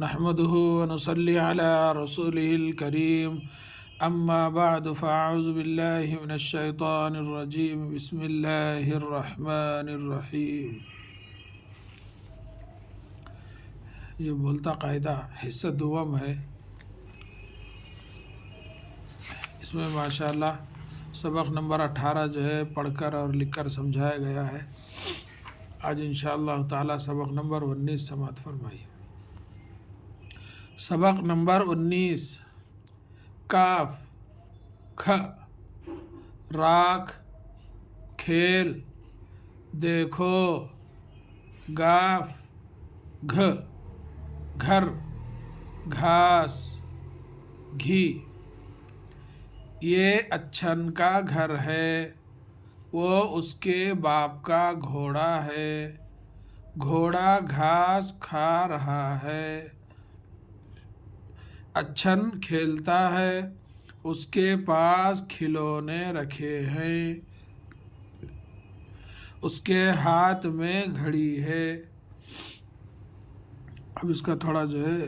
نحمده ونصلي على رسوله الكريم أما بعد فأعوذ بالله من الشيطان الرجيم بسم الله الرحمن الرحيم۔ یہ بولتا قاعدہ حصہ دوم ہے، اس میں ماشاءاللہ سبق نمبر 18 جو ہے پڑھ کر اور لکھ کر سمجھایا گیا ہے۔ آج انشاءاللہ تعالی سبق نمبر 19 سماعت فرمائیے۔ سبق نمبر 19 کاف کھ راکھ کھیل دیکھو گاف گھ گھر گھاس گھی۔ یہ اچھن کا گھر ہے، وہ اس کے باپ کا گھوڑا ہے، گھوڑا گھاس کھا رہا ہے۔ اچھن کھیلتا ہے، اس کے پاس کھلونے رکھے ہیں، اس کے ہاتھ میں گھڑی ہے۔ اب اس کا تھوڑا جو ہے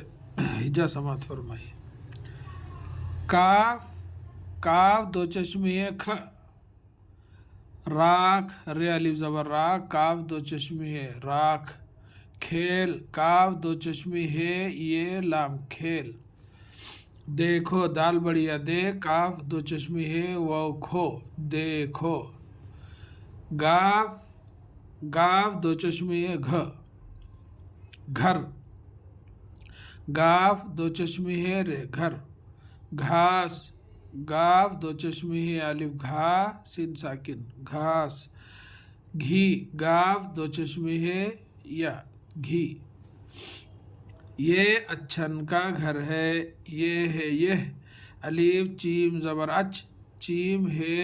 ہجا سماعت فرمائیے۔ کاف کاف دو چشمی ہے کھ، راکھ رے الف زبر راکھ کاف دو چشمی ہے راکھ، کھیل کاف دو چشمی ہے یہ لام کھیل، دیکھو دال بڑیا دے کاف دو چشمی ہے واو کھو دیکھو، گاف گاف دو چشمی ہے گھ گھر، گاف دو چشمی ہے رے گھر، گھاس گاف دو چشمی ہے الف گھا سین ساکن گھاس، گھی گاف دو چشمی ہے یا گھی۔ یہ اچھن کا گھر ہے، یہ ہے یہ الف چیم زبر اچ چیم ہے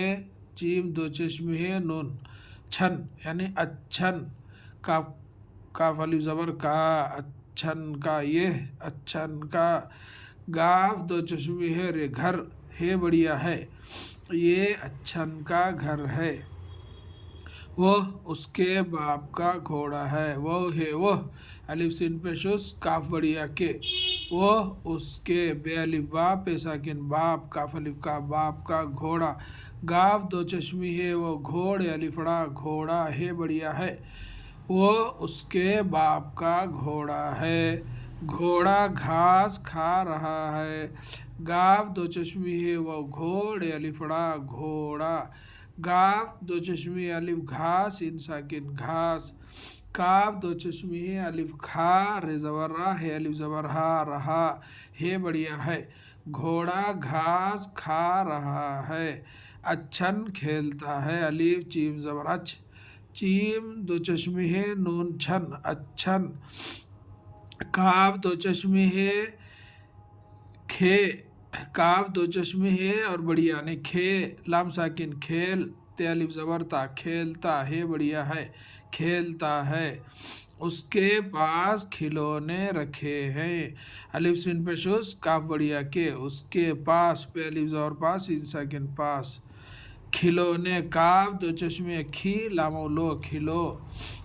چیم دو چشمی ہے نون چھن یعنی اچھن، کاف الف زبر کا اچھن کا یہ اچھن کا، گاف دو چشمی ہے رے گھر ہے بڑھیا ہے، یہ اچھن کا گھر ہے، وہ اس کے باپ کا گھوڑا ہے، وہ ہے وہ الف سین پیشوس کاف بڑھیا کے، وہ اس کے بے الف با پے ساکن باپ کاف الف کا باپ کا گھوڑا، گاف دو چشمی ہے وہ گھوڑ الف ڑا گھوڑا ہے بڑھیا ہے، وہ اس کے باپ کا گھوڑا ہے، گھوڑا گھاس کھا رہا ہے، گاف دو چشمی ہے وہ گھوڑ الف ڑا گھوڑا، گاف دو چشمی الف گھا سین ساکن گھاس، کاف دو چشمی ہے الف کھا رے زبر را ہے الف زبر ہا رہا ہے بڑھیا ہے، گھوڑا گھاس کھا رہا ہے، اچھن کھیلتا ہے الف چیم زبر اچ چیم دو چشمی ہے نون چھن اچھن، کاف دو چشمی ہے کھے کاف دو چشمی ہے اور بڑھیا نے کھے لام ساکن کھیل تے الف زبر تا کھیلتا ہے بڑھیا ہے کھیلتا ہے، اس کے پاس کھلونے رکھے ہیں الف سین پیشوس کاف بڑھیا کے، اس کے پاس پہ الف زبر پاس سین ساکن پاس، کھلونے کاف دو چشمی کھی لام لو کھلو،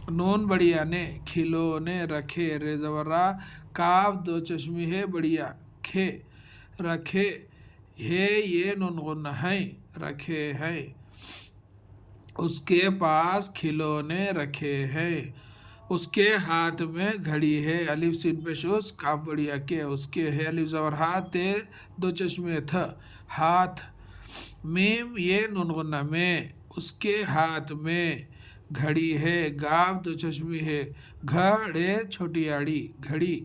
نون بڑھیا نے کھلونے رکھے رے زبر را کاف دو چشمی ہے بڑھیا کھے رکھے ہے یہ نون غنہ ہیں رکھے ہیں، اس کے پاس کھلونے رکھے ہیں، اس کے ہاتھ میں گھڑی ہے الف سین پیشوس کاف بڑھیا کے، اس کے ہے الف زبر ہاتھ تے دو چشمے تھ ہاتھ، میم یہ نون غنہ میں اس کے ہاتھ میں گھڑی ہے، گاف دو چشمی ہے گھڑے چھوٹی آڑی گھڑی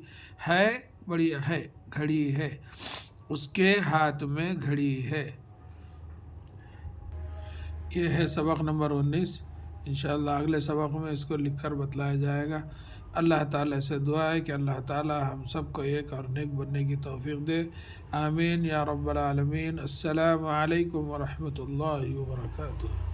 ہے بڑھیا ہے گھڑی ہے، اس کے ہاتھ میں گھڑی ہے۔ یہ ہے سبق نمبر 19، انشاءاللہ اگلے سبق میں اس کو لکھ کر بتلایا جائے گا۔ اللہ تعالیٰ سے دعا ہے کہ اللہ تعالیٰ ہم سب کو ایک اور نیک بننے کی توفیق دے، آمین یا رب العالمین۔ السلام علیکم ورحمۃ اللہ وبرکاتہ۔